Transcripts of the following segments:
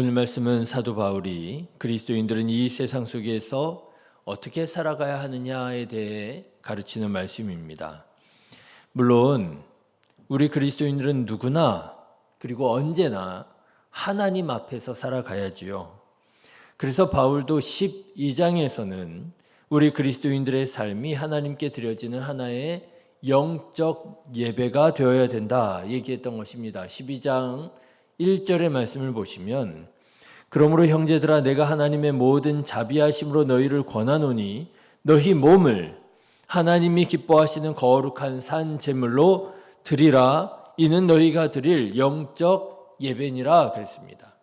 오늘 말씀은 사도 바울이 그리스도인들은 이 세상 속에서 어떻게 살아가야 하느냐에 대해 가르치는 말씀입니다. 물론 우리 그리스도인들은 누구나 그리고 언제나 하나님 앞에서 살아가야지요. 그래서 바울도 12장에서는 우리 그리스도인들의 삶이 하나님께 드려지는 하나의 영적 예배가 되어야 된다 얘기했던 것입니다. 12장 1절의 말씀을 보시면 그러므로 형제들아 내가 하나님의 모든 자비하심으로 너희를 권하노니 너희 몸을 하나님이 기뻐하시는 거룩한 산 제물로 드리라. 이는 너희가 드릴 영적 예배니라 그랬습니다.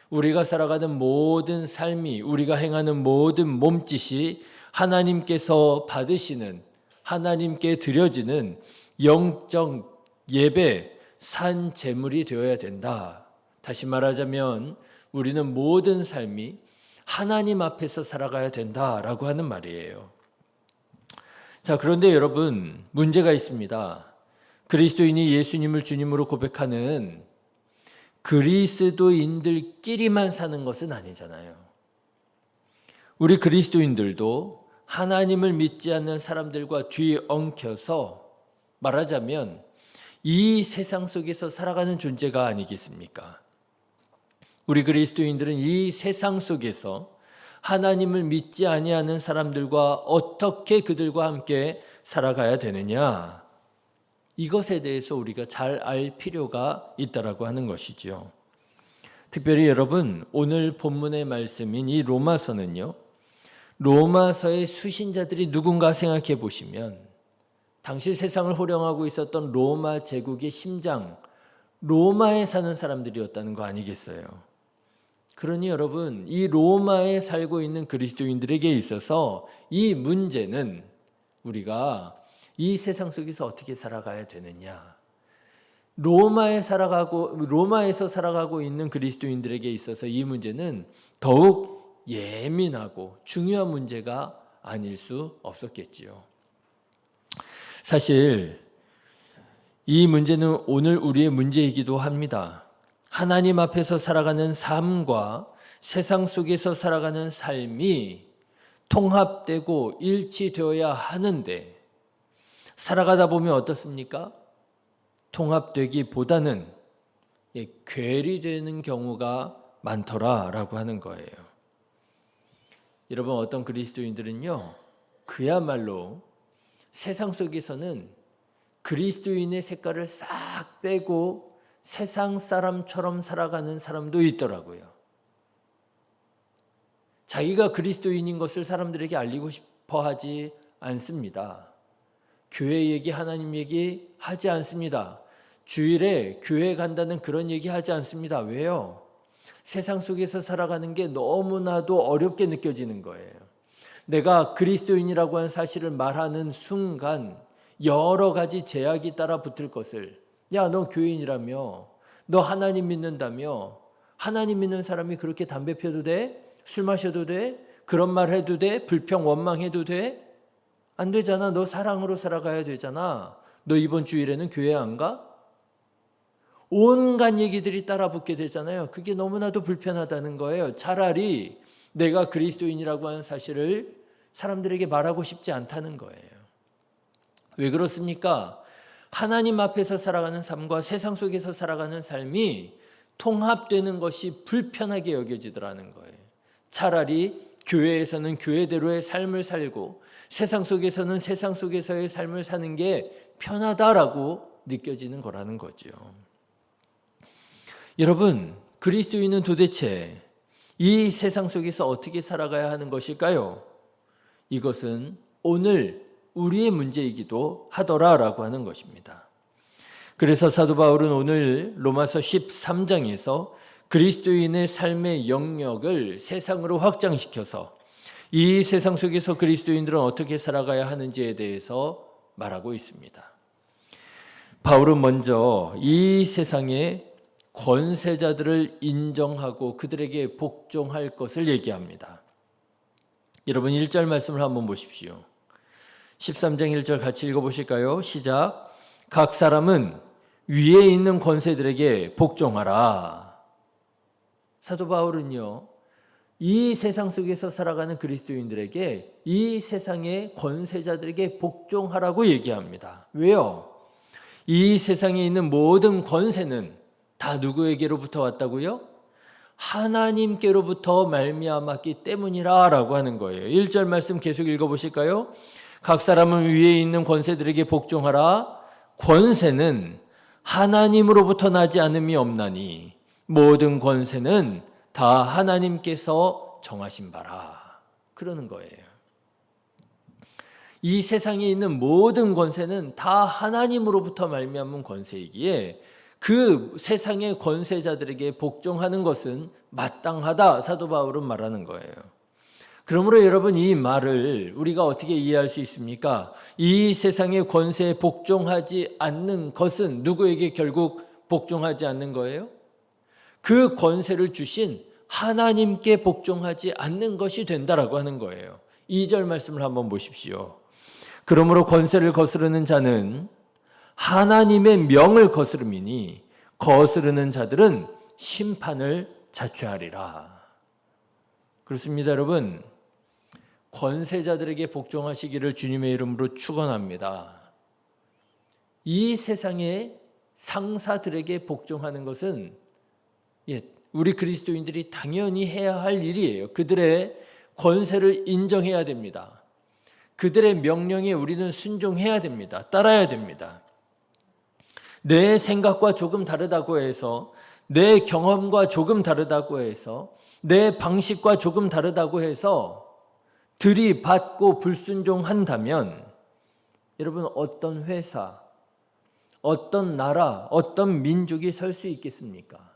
우리가 살아가는 모든 삶이, 우리가 행하는 모든 몸짓이 하나님께서 받으시는, 하나님께 드려지는 영적 예배, 산 제물이 되어야 된다. 다시 말하자면 우리는 모든 삶이 하나님 앞에서 살아가야 된다라고 하는 말이에요. 자, 그런데 여러분, 문제가 있습니다. 그리스도인이 예수님을 주님으로 고백하는 그리스도인들끼리만 사는 것은 아니잖아요. 우리 그리스도인들도 하나님을 믿지 않는 사람들과 뒤엉켜서 말하자면 이 세상 속에서 살아가는 존재가 아니겠습니까? 우리 그리스도인들은 이 세상 속에서 하나님을 믿지 아니하는 사람들과 어떻게 그들과 함께 살아가야 되느냐, 이것에 대해서 우리가 잘 알 필요가 있다라고 하는 것이죠. 특별히 여러분, 오늘 본문의 말씀인 이 로마서는요, 로마서의 수신자들이 누군가 생각해 보시면 당시 세상을 호령하고 있었던 로마 제국의 심장, 로마에 사는 사람들이었다는 거 아니겠어요? 그러니 여러분, 이 로마에 살고 있는 그리스도인들에게 있어서 이 문제는 우리가 이 세상 속에서 어떻게 살아가야 되느냐, 로마에서 살아가고 있는 그리스도인들에게 있어서 이 문제는 더욱 예민하고 중요한 문제가 아닐 수 없었겠지요. 사실 이 문제는 오늘 우리의 문제이기도 합니다. 하나님 앞에서 살아가는 삶과 세상 속에서 살아가는 삶이 통합되고 일치되어야 하는데 살아가다 보면 어떻습니까? 통합되기보다는 괴리되는 경우가 많더라라고 하는 거예요. 여러분, 어떤 그리스도인들은요, 그야말로 세상 속에서는 그리스도인의 색깔을 싹 빼고 세상 사람처럼 살아가는 사람도 있더라고요. 자기가 그리스도인인 것을 사람들에게 알리고 싶어 하지 않습니다. 교회 얘기, 하나님 얘기 하지 않습니다. 주일에 교회 간다는 그런 얘기 하지 않습니다. 왜요? 세상 속에서 살아가는 게 너무나도 어렵게 느껴지는 거예요. 내가 그리스도인이라고 하는 사실을 말하는 순간 여러 가지 제약이 따라 붙을 것을, 야, 너 교인이라며, 너 하나님 믿는다며, 하나님 믿는 사람이 그렇게 담배 피워도 돼? 술 마셔도 돼? 그런 말 해도 돼? 불평 원망해도 돼? 안 되잖아. 너 사랑으로 살아가야 되잖아. 너 이번 주일에는 교회 안 가? 온갖 얘기들이 따라 붙게 되잖아요. 그게 너무나도 불편하다는 거예요. 차라리 내가 그리스도인이라고 하는 사실을 사람들에게 말하고 싶지 않다는 거예요. 왜 그렇습니까? 하나님 앞에서 살아가는 삶과 세상 속에서 살아가는 삶이 통합되는 것이 불편하게 여겨지더라는 거예요. 차라리 교회에서는 교회대로의 삶을 살고 세상 속에서는 세상 속에서의 삶을 사는 게 편하다라고 느껴지는 거라는 거죠. 여러분, 그리스도인은 도대체 이 세상 속에서 어떻게 살아가야 하는 것일까요? 이것은 오늘 우리의 문제이기도 하더라라고 하는 것입니다. 그래서 사도 바울은 오늘 로마서 13장에서 그리스도인의 삶의 영역을 세상으로 확장시켜서 이 세상 속에서 그리스도인들은 어떻게 살아가야 하는지에 대해서 말하고 있습니다. 바울은 먼저 이 세상의 권세자들을 인정하고 그들에게 복종할 것을 얘기합니다. 여러분 1절 말씀을 한번 보십시오. 13장 1절 같이 읽어보실까요? 시작. 각 사람은 위에 있는 권세들에게 복종하라. 사도 바울은요, 이 세상 속에서 살아가는 그리스도인들에게 이 세상의 권세자들에게 복종하라고 얘기합니다. 왜요? 이 세상에 있는 모든 권세는 다 누구에게로부터 왔다고요? 하나님께로부터 말미암았기 때문이라 라고 하는 거예요. 1절 말씀 계속 읽어보실까요? 각 사람은 위에 있는 권세들에게 복종하라. 권세는 하나님으로부터 나지 않음이 없나니 모든 권세는 다 하나님께서 정하신 바라. 그러는 거예요. 이 세상에 있는 모든 권세는 다 하나님으로부터 말미암은 권세이기에 그 세상의 권세자들에게 복종하는 것은 마땅하다, 사도 바울은 말하는 거예요. 그러므로 여러분, 이 말을 우리가 어떻게 이해할 수 있습니까? 이 세상의 권세에 복종하지 않는 것은 누구에게 결국 복종하지 않는 거예요? 그 권세를 주신 하나님께 복종하지 않는 것이 된다라고 하는 거예요. 2절 말씀을 한번 보십시오. 그러므로 권세를 거스르는 자는 하나님의 명을 거스름이니 거스르는 자들은 심판을 자취하리라. 그렇습니다, 여러분. 권세자들에게 복종하시기를 주님의 이름으로 축원합니다. 이 세상의 상사들에게 복종하는 것은 우리 그리스도인들이 당연히 해야 할 일이에요. 그들의 권세를 인정해야 됩니다. 그들의 명령에 우리는 순종해야 됩니다. 따라야 됩니다. 내 생각과 조금 다르다고 해서, 내 경험과 조금 다르다고 해서, 내 방식과 조금 다르다고 해서 들이받고 불순종한다면 여러분, 어떤 회사, 어떤 나라, 어떤 민족이 설 수 있겠습니까?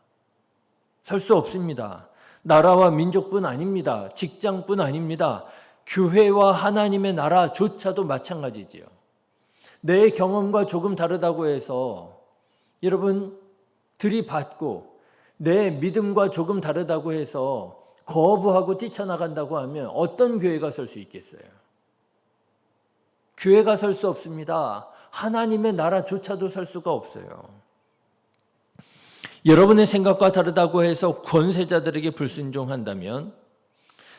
설 수 없습니다. 나라와 민족뿐 아닙니다. 직장뿐 아닙니다. 교회와 하나님의 나라조차도 마찬가지지요. 내 경험과 조금 다르다고 해서 여러분 들이받고 내 믿음과 조금 다르다고 해서 거부하고 뛰쳐나간다고 하면 어떤 교회가 설 수 있겠어요? 교회가 설 수 없습니다. 하나님의 나라조차도 설 수가 없어요. 여러분의 생각과 다르다고 해서 권세자들에게 불순종한다면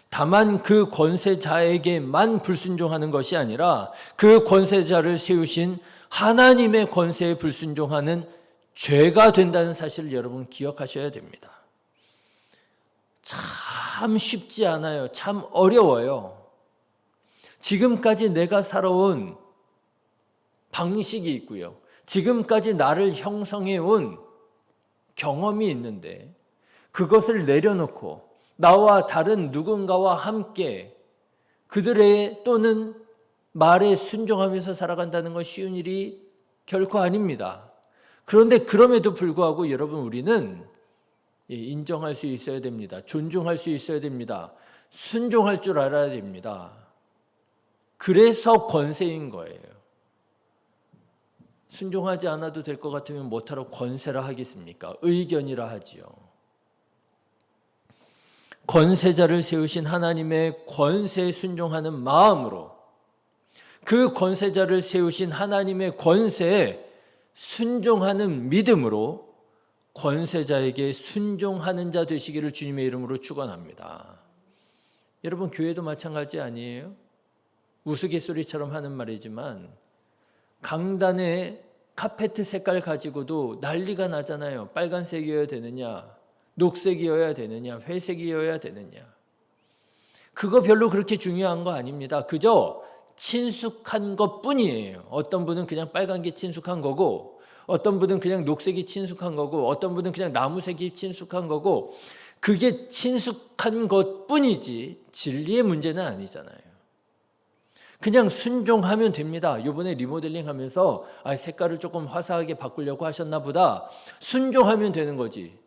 다만 그 권세자에게만 불순종하는 것이 아니라 그 권세자를 세우신 하나님의 권세에 불순종하는 죄가 된다는 사실을 여러분 기억하셔야 됩니다. 참 쉽지 않아요. 참 어려워요. 지금까지 내가 살아온 방식이 있고요. 지금까지 나를 형성해 온 경험이 있는데 그것을 내려놓고 나와 다른 누군가와 함께 그들의 또는 말에 순종하면서 살아간다는 건 쉬운 일이 결코 아닙니다. 그런데 그럼에도 불구하고 여러분, 우리는 인정할 수 있어야 됩니다. 존중할 수 있어야 됩니다. 순종할 줄 알아야 됩니다. 그래서 권세인 거예요. 순종하지 않아도 될 것 같으면 못하러 권세라 하겠습니까? 의견이라 하지요. 권세자를 세우신 하나님의 권세에 순종하는 마음으로, 그 권세자를 세우신 하나님의 권세에 순종하는 믿음으로 권세자에게 순종하는 자 되시기를 주님의 이름으로 축원합니다. 여러분, 교회도 마찬가지 아니에요? 우스갯소리처럼 하는 말이지만 강단에 카페트 색깔 가지고도 난리가 나잖아요. 빨간색이어야 되느냐, 녹색이어야 되느냐, 회색이어야 되느냐. 그거 별로 그렇게 중요한 거 아닙니다. 그저 친숙한 것뿐이에요. 어떤 분은 그냥 빨간 게 친숙한 거고, 어떤 분은 그냥 녹색이 친숙한 거고, 어떤 분은 그냥 나무색이 친숙한 거고, 그게 친숙한 것뿐이지 진리의 문제는 아니잖아요. 그냥 순종하면 됩니다. 이번에 리모델링 하면서 색깔을 조금 화사하게 바꾸려고 하셨나 보다. 순종하면 되는 거지.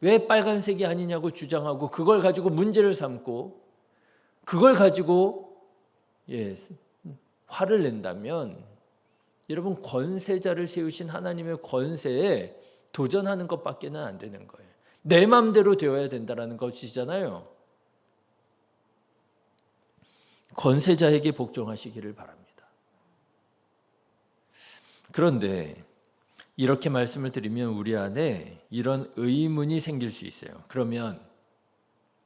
왜 빨간색이 아니냐고 주장하고 그걸 가지고 문제를 삼고 그걸 가지고 화를 낸다면 여러분, 권세자를 세우신 하나님의 권세에 도전하는 것밖에는 안 되는 거예요. 내 마음대로 되어야 된다는 것이잖아요. 권세자에게 복종하시기를 바랍니다. 그런데 이렇게 말씀을 드리면 우리 안에 이런 의문이 생길 수 있어요. 그러면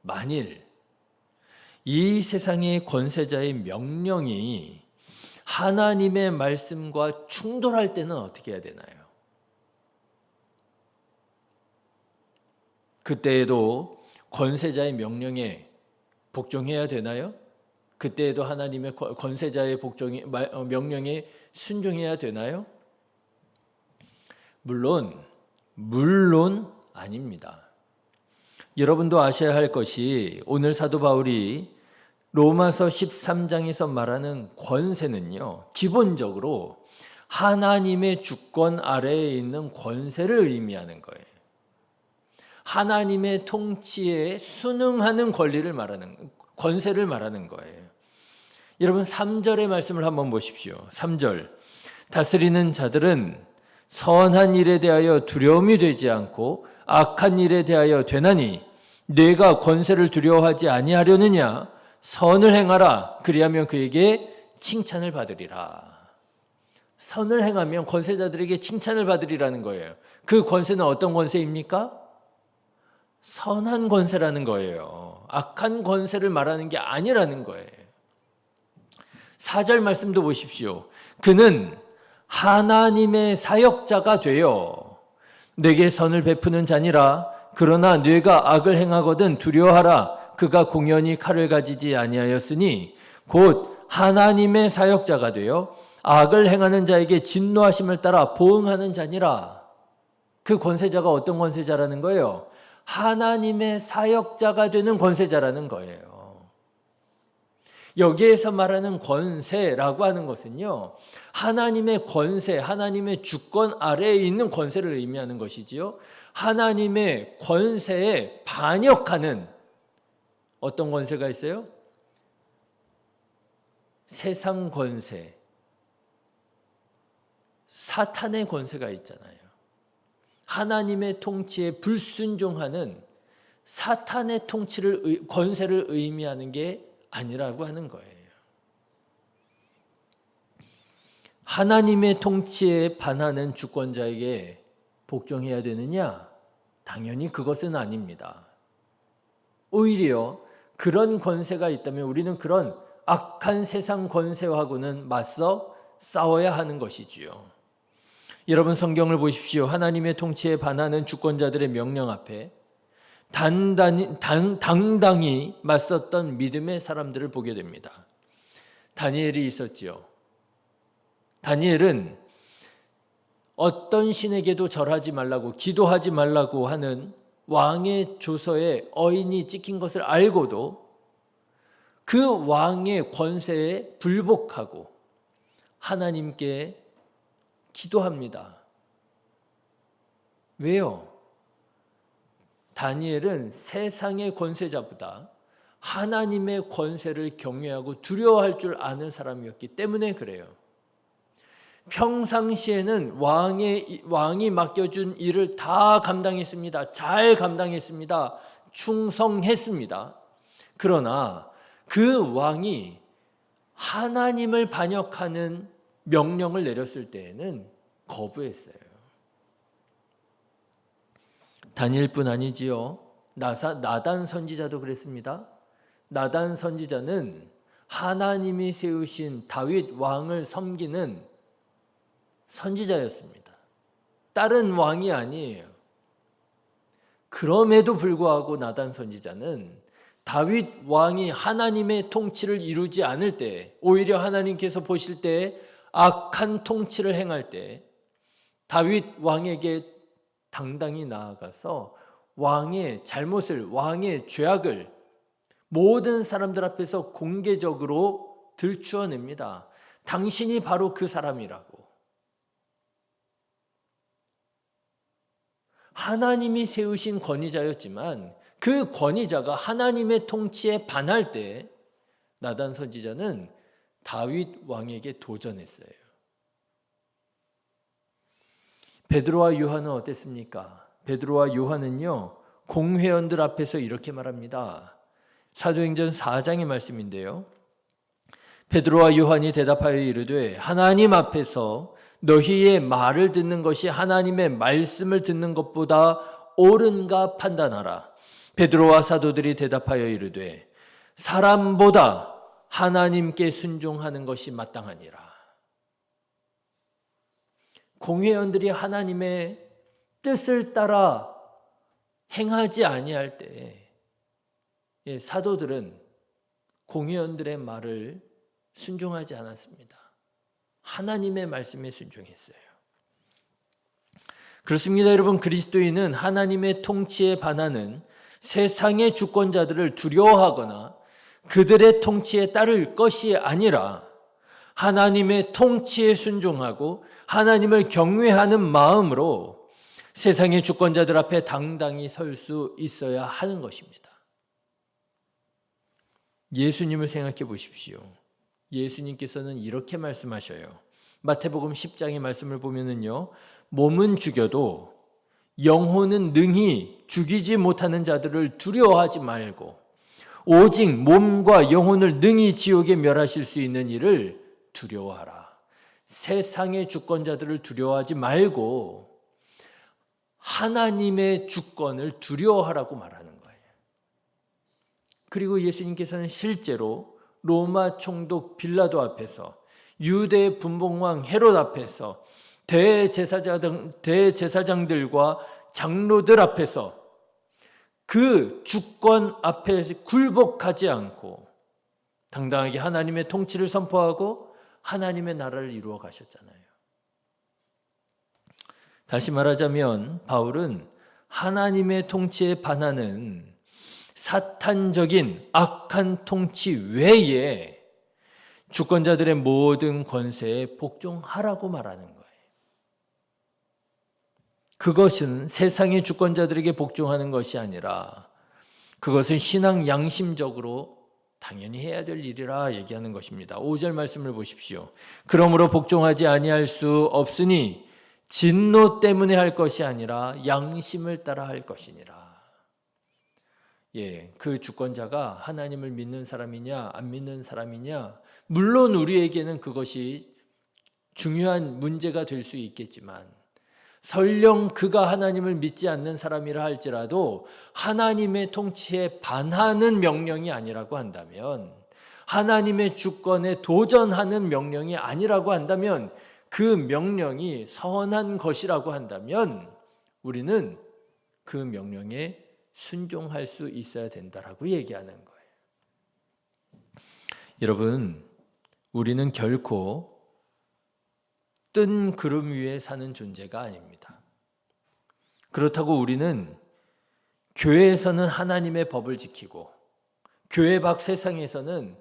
만일 이 세상의 권세자의 명령이 하나님의 말씀과 충돌할 때는 어떻게 해야 되나요? 그때에도 권세자의 명령에 복종해야 되나요? 그때에도 하나님의 권세자의 명령에 순종해야 되나요? 물론 아닙니다. 여러분도 아셔야 할 것이 오늘 사도 바울이 로마서 13장에서 말하는 권세는요, 기본적으로 하나님의 주권 아래에 있는 권세를 의미하는 거예요. 하나님의 통치에 순응하는 권세를 말하는 거예요. 여러분 3절의 말씀을 한번 보십시오. 3절. 다스리는 자들은 선한 일에 대하여 두려움이 되지 않고 악한 일에 대하여 되나니 네가 권세를 두려워하지 아니하려느냐? 선을 행하라. 그리하면 그에게 칭찬을 받으리라. 선을 행하면 권세자들에게 칭찬을 받으리라는 거예요. 그 권세는 어떤 권세입니까? 선한 권세라는 거예요. 악한 권세를 말하는 게 아니라는 거예요. 4절 말씀도 보십시오. 그는 하나님의 사역자가 되어 내게 선을 베푸는 자니라. 그러나 네가 악을 행하거든 두려워하라. 그가 공연히 칼을 가지지 아니하였으니 곧 하나님의 사역자가 되어 악을 행하는 자에게 진노하심을 따라 보응하는 자니라. 그 권세자가 어떤 권세자라는 거예요? 하나님의 사역자가 되는 권세자라는 거예요. 여기에서 말하는 권세라고 하는 것은요, 하나님의 권세, 하나님의 주권 아래에 있는 권세를 의미하는 것이지요. 하나님의 권세에 반역하는 어떤 권세가 있어요? 세상 권세, 사탄의 권세가 있잖아요. 하나님의 통치에 불순종하는 사탄의 권세를 의미하는 게 아니라고 하는 거예요. 하나님의 통치에 반하는 주권자에게 복종해야 되느냐? 당연히 그것은 아닙니다. 오히려 그런 권세가 있다면 우리는 그런 악한 세상 권세하고는 맞서 싸워야 하는 것이지요. 여러분 성경을 보십시오. 하나님의 통치에 반하는 주권자들의 명령 앞에 당당히 맞섰던 믿음의 사람들을 보게 됩니다. 다니엘이 있었지요. 다니엘은 어떤 신에게도 절하지 말라고, 기도하지 말라고 하는 왕의 조서에 어인이 찍힌 것을 알고도 그 왕의 권세에 불복하고 하나님께 기도합니다. 왜요? 다니엘은 세상의 권세자보다 하나님의 권세를 경외하고 두려워할 줄 아는 사람이었기 때문에 그래요. 평상시에는 왕이 맡겨준 일을 다 감당했습니다. 잘 감당했습니다. 충성했습니다. 그러나 그 왕이 하나님을 반역하는 명령을 내렸을 때에는 거부했어요. 다니엘뿐 아니지요. 나단 선지자도 그랬습니다. 나단 선지자는 하나님이 세우신 다윗 왕을 섬기는 선지자였습니다. 다른 왕이 아니에요. 그럼에도 불구하고 나단 선지자는 다윗 왕이 하나님의 통치를 이루지 않을 때, 오히려 하나님께서 보실 때 악한 통치를 행할 때 다윗 왕에게 당당히 나아가서 왕의 잘못을, 왕의 죄악을 모든 사람들 앞에서 공개적으로 들추어냅니다. 당신이 바로 그 사람이라고. 하나님이 세우신 권위자였지만 그 권위자가 하나님의 통치에 반할 때 나단 선지자는 다윗 왕에게 도전했어요. 베드로와 요한은 어땠습니까? 베드로와 요한은요, 공회원들 앞에서 이렇게 말합니다. 사도행전 4장의 말씀인데요. 베드로와 요한이 대답하여 이르되 하나님 앞에서 너희의 말을 듣는 것이 하나님의 말씀을 듣는 것보다 옳은가 판단하라. 베드로와 사도들이 대답하여 이르되 사람보다 하나님께 순종하는 것이 마땅하니라. 공회원들이 하나님의 뜻을 따라 행하지 아니할 때 사도들은 공회원들의 말을 순종하지 않았습니다. 하나님의 말씀에 순종했어요. 그렇습니다. 여러분, 그리스도인은 하나님의 통치에 반하는 세상의 주권자들을 두려워하거나 그들의 통치에 따를 것이 아니라 하나님의 통치에 순종하고 하나님을 경외하는 마음으로 세상의 주권자들 앞에 당당히 설 수 있어야 하는 것입니다. 예수님을 생각해 보십시오. 예수님께서는 이렇게 말씀하셔요. 마태복음 10장의 말씀을 보면은요, 몸은 죽여도 영혼은 능히 죽이지 못하는 자들을 두려워하지 말고 오직 몸과 영혼을 능히 지옥에 멸하실 수 있는 이를 두려워하라. 세상의 주권자들을 두려워하지 말고 하나님의 주권을 두려워하라고 말하는 거예요. 그리고 예수님께서는 실제로 로마 총독 빌라도 앞에서, 유대 분봉왕 헤롯 앞에서, 대제사장들과 장로들 앞에서 그 주권 앞에 굴복하지 않고 당당하게 하나님의 통치를 선포하고 하나님의 나라를 이루어 가셨잖아요. 다시 말하자면 바울은 하나님의 통치에 반하는 사탄적인 악한 통치 외에 주권자들의 모든 권세에 복종하라고 말하는 거예요. 그것은 세상의 주권자들에게 복종하는 것이 아니라 그것은 신앙 양심적으로 당연히 해야 될 일이라 얘기하는 것입니다. 5절 말씀을 보십시오. 그러므로 복종하지 아니할 수 없으니 진노 때문에 할 것이 아니라 양심을 따라 할 것이니라. 그 주권자가 하나님을 믿는 사람이냐 안 믿는 사람이냐, 물론 우리에게는 그것이 중요한 문제가 될 수 있겠지만 설령 그가 하나님을 믿지 않는 사람이라 할지라도 하나님의 통치에 반하는 명령이 아니라고 한다면, 하나님의 주권에 도전하는 명령이 아니라고 한다면, 그 명령이 선한 것이라고 한다면 우리는 그 명령에 순종할 수 있어야 된다라고 얘기하는 거예요. 여러분, 우리는 결코 뜬 구름 위에 사는 존재가 아닙니다. 그렇다고 우리는 교회에서는 하나님의 법을 지키고 교회 밖 세상에서는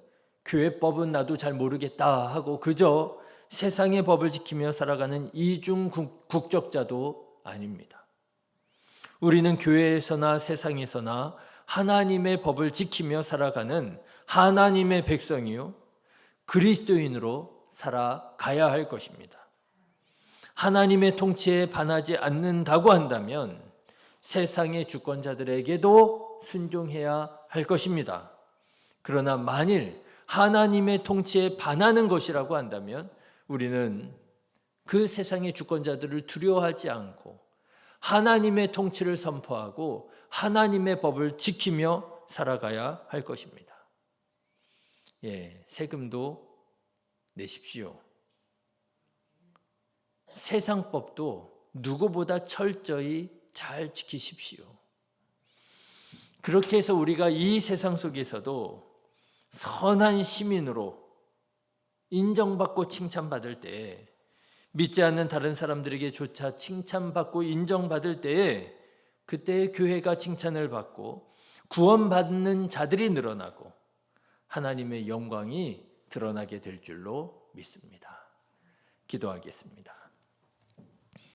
교회법은 나도 잘 모르겠다 하고 그저 세상의 법을 지키며 살아가는 이중 국적자도 아닙니다. 우리는 교회에서나 세상에서나 하나님의 법을 지키며 살아가는 하나님의 백성이요, 그리스도인으로 살아가야 할 것입니다. 하나님의 통치에 반하지 않는다고 한다면 세상의 주권자들에게도 순종해야 할 것입니다. 그러나 만일 하나님의 통치에 반하는 것이라고 한다면 우리는 그 세상의 주권자들을 두려워하지 않고 하나님의 통치를 선포하고 하나님의 법을 지키며 살아가야 할 것입니다. 세금도 내십시오. 세상 법도 누구보다 철저히 잘 지키십시오. 그렇게 해서 우리가 이 세상 속에서도 선한 시민으로 인정받고 칭찬받을 때, 믿지 않는 다른 사람들에게조차 칭찬받고 인정받을 때에 그때 교회가 칭찬을 받고 구원받는 자들이 늘어나고 하나님의 영광이 드러나게 될 줄로 믿습니다. 기도하겠습니다.